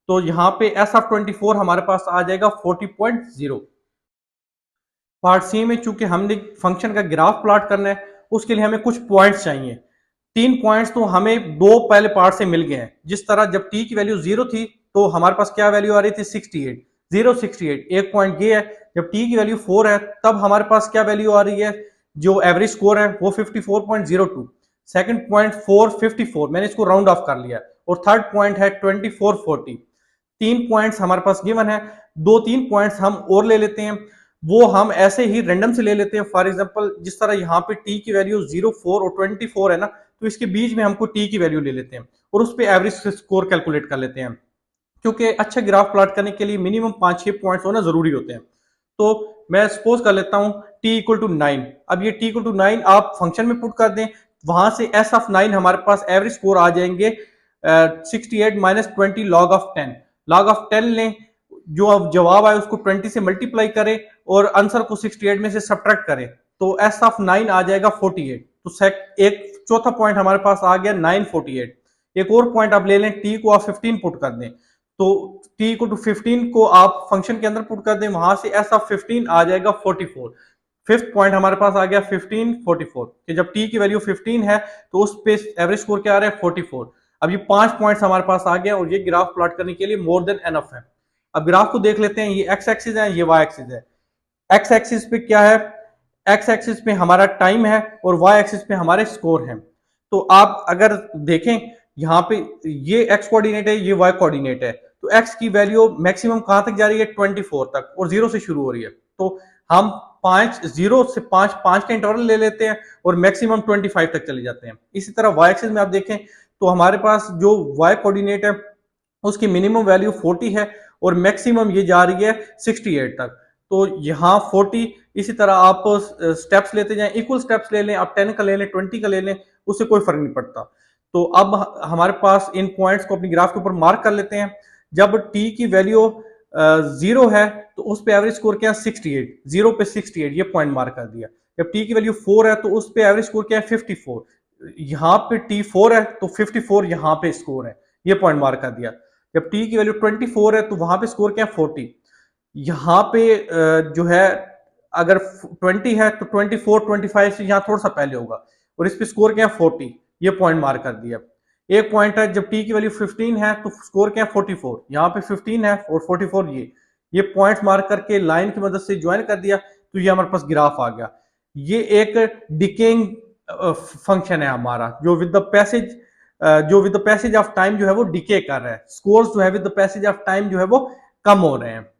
तो यहाँ पे एस ऑफ 24 हमारे पास आ जाएगा 40.0। पार्ट सी में चूंकि हमने फंक्शन का ग्राफ प्लॉट करना है उसके लिए हमें कुछ पॉइंट्स चाहिए। 3 पॉइंट्स तो हमें दो पहले पार्ट से मिल गए हैं। जिस तरह जब टी की वैल्यू 0 थी तो हमारे पास क्या वैल्यू आ रही थी 68, 068। एक पॉइंट ये है जब टी की वैल्यू 4 है तब हमारे पास क्या वैल्यू आ रही है, जो एवरेज स्कोर है वो 54.02। सेकंड पॉइंट 454, मैंने इसको राउंड ऑफ कर लिया। और थर्ड पॉइंट है 2440। 3 पॉइंट्स हमारे पास गिवन है, 2-3 पॉइंट्स हम और ले लेते हैं, वो हम ऐसे ही रैंडम से ले लेते हैं। फॉर एग्जांपल जिस तरह यहाँ पे टी की वैल्यू 04 और 24 है ना, तो इसके बीच में हमको टी की वैल्यू ले लेते हैं और उस पर एवरेज स्कोर कैलकुलेट कर लेते हैं, क्योंकि अच्छा ग्राफ प्लॉट करने के लिए मिनिमम 5-6 पॉइंट्स होना जरूरी होते हैं। तो मैं सपोज कर लेता हूं t इक्वल टू 9। अब ये t इक्वल टू 9 आप फंक्शन में पुट कर दें, वहां से s ऑफ 9 हमारे पास एवरेज स्कोर आ जाएंगे 68 minus 20 log of 10। Log of 10 लें, जो अब जवाब आए उसको 20 से मल्टीप्लाई करें और आंसर को 68 में से सब्ट्रैक्ट करें तो s ऑफ 9 आ जाएगा 48। तो एक चौथा पॉइंट हमारे पास आ गया 948। एक और पॉइंट आप ले लें, t को आप 15 पुट कर दें तो t इक्वल टू 15 को आप फंक्शन के अंदर पुट कर दें, वहां से s ऑफ 15 आ जाएगा 44। फिफ्थ पॉइंट हमारे पास आ गया 15 44 कि जब t की वैल्यू 15 है तो उस पे एवरेज स्कोर क्या आ रहा है 44। अब ये 5 पॉइंट्स हमारे पास आ गया और ये ग्राफ प्लॉट करने के लिए मोर देन एनफ है। अब ग्राफ को देख लेते हैं, ये एक्स एक्सिस है, ये वाई एक्सिस है। एक्स एक्सिस पे क्या है, एक्स एक्सिस पे हमारा टाइम है और वाई एक्सिस पे हमारे स्कोर है। तो आप अगर देखें यहाँ पे ये एक्स कोऑर्डिनेट है, ये वाई कोऑर्डिनेट है, तो एक्स की वैल्यू मैक्सिमम कहां तक जा रही है 24 तक और 0 से शुरू हो रही है। तो हम 0 से 5 का इंटरवल ले लेते हैं और मैक्सिमम 25 तक चले जाते हैं। इसी तरह वाई एक्सिस में आप देखें तो हमारे पास जो वाई कोऑर्डिनेट है उसकी मिनिमम वैल्यू 40 है और मैक्सिमम ये जा रही है 68 तक। तो यहाँ 40, इसी तरह आप स्टेप्स लेते जाएं, इक्वल स्टेप्स ले लें, आप 10 का ले लें, 20 का ले लें, उससे कोई फर्क नहीं पड़ता। तो अब हमारे पास इन पॉइंट्स को अपनी ग्राफ के ऊपर मार्क कर लेते हैं। जब t की वैल्यू 0 है तो उस पे एवरेज स्कोर क्या है 68, 0 पे 68, ये पॉइंट मार्क कर दिया। जब t की वैल्यू 4 है तो उस पे एवरेज स्कोर क्या है 54, यहाँ पे t 4 है तो 54 यहाँ पे स्कोर है, ये पॉइंट मार्क कर दिया। जब t की वैल्यू 24 है तो वहां पे स्कोर क्या है 40, यहाँ पे जो है अगर 20 है तो 24 25 से यहाँ थोड़ा सा पहले होगा और इस पे स्कोर क्या है 40, ये पॉइंट मार्क कर दिया। एक पॉइंट है जब t की वैल्यू 15 है तो स्कोर क्या है 44, यहाँ पे 15 है और 44 ये पॉइंट्स मार्क करके लाइन की मदद से ज्वाइन कर दिया तो ये हमारे पास ग्राफ आ गया। ये एक डिकेइंग फंक्शन है हमारा जो with the passage of time जो है वो डिके कर रहा है। स्कोर्स जो है with the passage of time जो है वो कम हो रहे हैं।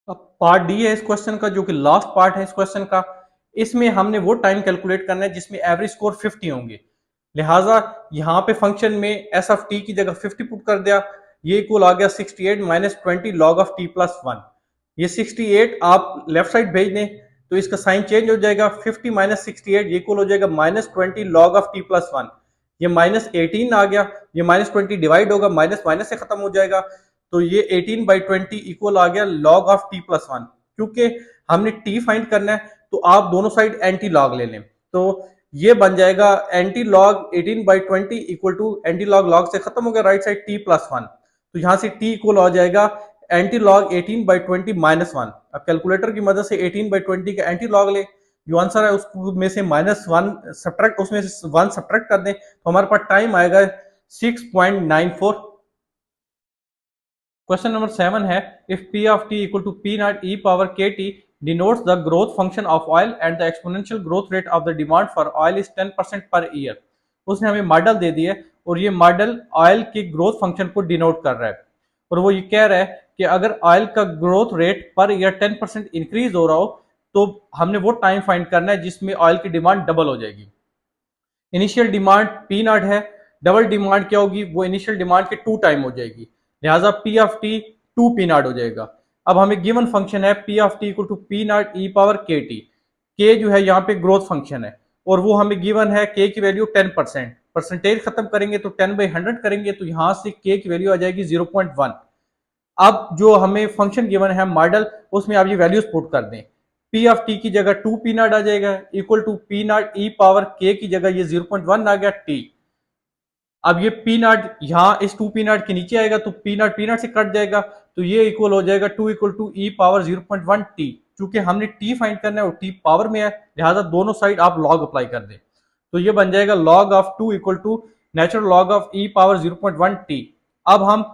अब पार्ट डी है इस क्वेश्चन का, जो कि लास्ट पार्ट है इस क्वेश्चन का। इसमें हमने वो टाइम कैलकुलेट करना है जिसमें एवरेज स्कोर 50 होंगे। लिहाजा यहाँ पे फंक्शन में एस ऑफ टी की जगह 50 पुट कर दिया, ये इक्वल आ गया 68 minus 20 log of t plus 1। ये 68 आप लेफ्ट साइड भेज दें तो इसका साइन चेंज हो जाएगा, 50 माइनस 68 ये इक्वल हो जाएगा minus 20 log of t plus 1। ये माइनस 18 आ गया, ये माइनस 20 डिवाइड होगा, माइनस माइनस से खत्म हो जाएगा, तो ये 18/20 इक्वल आ गया लॉग ऑफ टी प्लस 1। क्योंकि हमने टी फाइंड करना है तो आप दोनों साइड एंटी लॉग ले लें, तो ये बन जाएगा anti log 18/20 equal to anti log log से खत्म हो गया राइट साइड टी प्लस 1, तो यहाँ से टी इक्वल हो जाएगा एंटी लॉग 18/20 माइनस 1। अब कैलकुलेटर की मदद से 18/20 का एंटी लॉग ले, जो आंसर है उसमें से -1 सब्ट्रैक्ट, उसमें से 1 सब्ट्रैक्ट कर दें तो हमारे पास टाइम आएगा 6.94। क्वेश्चन नंबर 7 है, if p of t equal to p naught e power kt denotes the growth function of oil and the exponential growth rate of the demand for oil is 10% per year। उसने हमें model दे दिया और ये model oil के growth function को denote कर रहा है और वो ये कह रहा है कि अगर ऑयल का growth rate per year 10% increase हो रहा हो तो हमने वो टाइम फाइंड करना है जिसमें ऑयल की डिमांड डबल हो जाएगी। इनिशियल डिमांड पी नॉट है, डबल डिमांड क्या होगी, वो इनिशियल डिमांड के 2 टाइम हो जाएगी, लिहाजा p of t 2 p naught हो जाएगा। अब हमें गिवन फंक्शन है p of t equal to p naught e power k t, k जो है यहाँ पे ग्रोथ फंक्शन है और वो हमें गिवन है के की वैल्यू 10%। परसेंटेज खत्म करेंगे तो 10/100 करेंगे तो यहाँ से k की वैल्यू आ जाएगी 0.1। अब जो हमें फंक्शन गिवन है मॉडल, उसमें आप ये वैल्यूज पुट कर दें। p ऑफ t की जगह 2 p नॉट आ जाएगा equal to p naught e power k की जगह ये 0.1 आ गया t। अब ये पी नॉट यहाँ इस 2 पी नॉट के नीचे आएगा तो पी नॉट से कट जाएगा तो ये इक्वल हो जाएगा 2 equal to e power 0.1 t. चूंकि हमने टी फाइंड करना है और टी पावर में है, लिहाजा दोनों साइड आप लॉग अप्लाई कर दें तो ये बन जाएगा log of 2 equal to natural log of e power 0.1 t. अब हम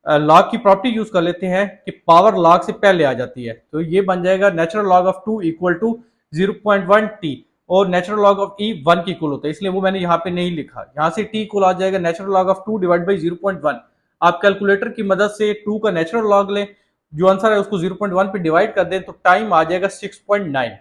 लॉग की प्रॉपर्टी यूज कर लेते हैं कि पावर लॉग से पहले आ जाती है तो ये बन जाएगा natural log of 2 equal to 0.1 T और नेचुरल लॉग ऑफ ई 1 की इक्वल होता है, इसलिए वो मैंने यहाँ पे नहीं लिखा। यहाँ से टी इक्वल आ जाएगा natural log of 2 divide by 0.1। आप कैलकुलेटर की मदद से 2 का नेचुरल लॉग लें, जो आंसर है उसको 0.1 पे डिवाइड कर दें तो टाइम आ जाएगा 6.9।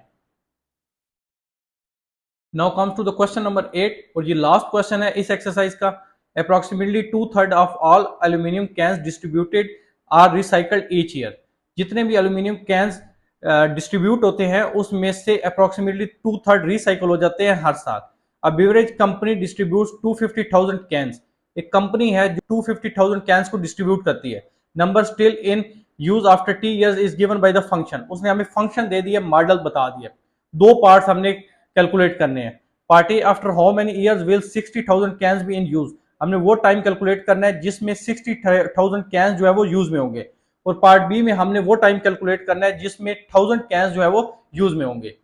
Now comes to the question number 8 और ये लास्ट क्वेश्चन है इस एक्सरसाइज का। Approximately 2/3 of all aluminium cans distributed are recycled each year. जितने भी एल्यूमिनियम कैंस डिस्ट्रीब्यूट होते हैं उसमें से अप्रोक्सीमेटली 2/3 रिसाइकल हो जाते हैं हर साल। अब बेवरेज कंपनी डिस्ट्रीब्यूट्स 250,000 कैंस। एक कंपनी है जो 250,000 कैंस को डिस्ट्रीब्यूट करती है। Number still in use after T years is given by the function. उसने हमें फंक्शन दे दिया, मॉडल बता दिया। दो पार्ट्स हमने कैलकुलेट करने हैं। Part A after how many years will 60,000 cans be in use. हमने वो टाइम कैलकुलेट करना है जिसमें 60,000 कैंस जो है वो यूज में होंगे। और पार्ट बी में हमने वो टाइम कैलकुलेट करना है जिसमें 1000 कैंस जो है वो यूज में होंगे।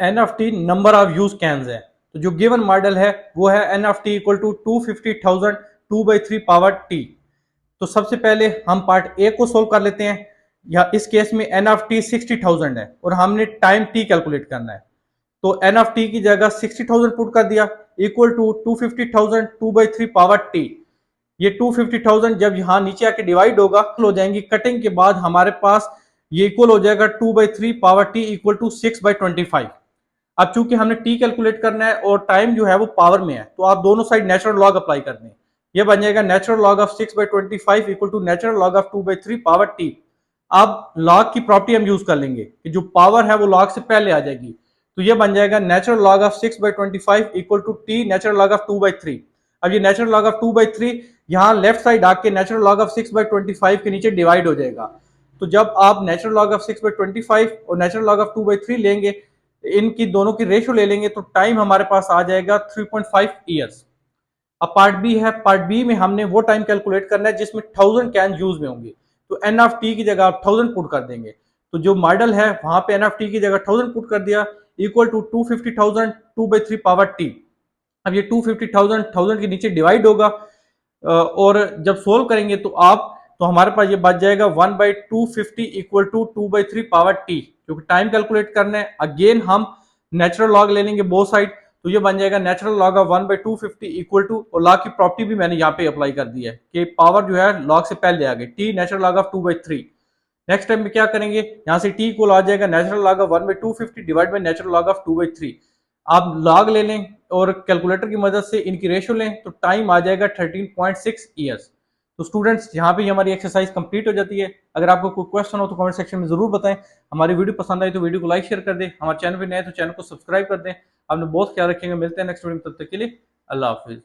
N of t number of use cans है तो जो गिवन मॉडल है वो है n of t equal to 250,000 2/3 power t. तो सबसे पहले हम पार्ट ए को सोल्व कर लेते हैं। या इस केस में एन ऑफ टी 60,000 है और हमने टाइम टी कैलकुलेट करना है तो एन ऑफ टी की जगह 60,000 पुट कर दिया इक्वल टू 250,000 2/3 पावर टी। ये 250,000 जब यहाँ नीचे आके डिवाइड होगा हो जाएंगी कटिंग के बाद हमारे पास ये इक्वल हो जाएगा 2/3 पावर टी इक्वल टू 6/25। अब चूंकि हमने टी कैलकुलेट करना है और टाइम जो है वो पावर में है तो आप दोनों साइड नेचुरल लॉग अप्लाई कर दें। ये बन जाएगा natural log of 6/25 equal to natural log of 2/3 power t. अब लॉग की प्रॉपर्टी हम यूज कर लेंगे कि जो पावर है वो लॉग से पहले आ जाएगी तो ये बन जाएगा natural log of 6/25 equal to t natural log of 2/3। अब ये नेचुरल लॉग ऑफ 2/3 यहाँ लेफ्ट साइड आके नेचुरल लॉग ऑफ 6/25 के नीचे डिवाइड हो जाएगा। तो जब आप नेचुरल लॉग ऑफ 6/25 और नेचुरल लॉग ऑफ 2/3 लेंगे, इनकी दोनों की रेशियो ले लेंगे तो टाइम हमारे पास आ जाएगा 3.5 ईयर्स। अब पार्ट बी है, पार्ट बी में हमने वो टाइम कैलकुलेट करना है जिसमें 1000 कैन यूज में होंगे तो एन ऑफ टी की जगह आप 1000 पुट कर देंगे। तो जो मॉडल है वहां पे एन ऑफ टी की जगह 1000 पुट कर दिया इक्वल टू 250,000 2/3 पावर टी। अब ये 250,000 1000 के नीचे डिवाइड होगा और जब सोल्व करेंगे तो हमारे पास ये बच जाएगा 1/250 इक्वल टू 2/3 पावर टी। क्योंकि टाइम कैलकुलेट करना है अगेन हम नेचुरल लॉग ले लेंगे बोथ साइड तो ये बन जाएगा natural log of 1/250 equal to, और लॉग की प्रॉपर्टी भी मैंने यहाँ पे अप्लाई कर दी है कि पावर जो है लॉग से पहले आ गई T natural log of 2/3। Next time में क्या करेंगे, यहाँ से टी इक्वल आ जाएगा natural log of 1/250 divide by natural log of 2/3। आप लॉग ले लें और कैलकुलेटर की मदद से इनकी रेशियो लें तो टाइम आ जाएगा 13.6 ईयर्स। तो स्टूडेंट्स यहाँ पे हमारी एक्सरसाइज कंप्लीट हो जाती है। अगर आपको कोई क्वेश्चन हो तो कमेंट सेक्शन में जरूर बताएं। हमारी वीडियो पसंद आई तो वीडियो को लाइक शेयर कर दें। हमारे चैनल पे नए तो चैनल को सब्सक्राइब कर दें। आपने बहुत ख्याल रखेंगे। मिलते हैं नेक्स्ट वीडियो में, तब तक के लिए अल्लाह हाफिज।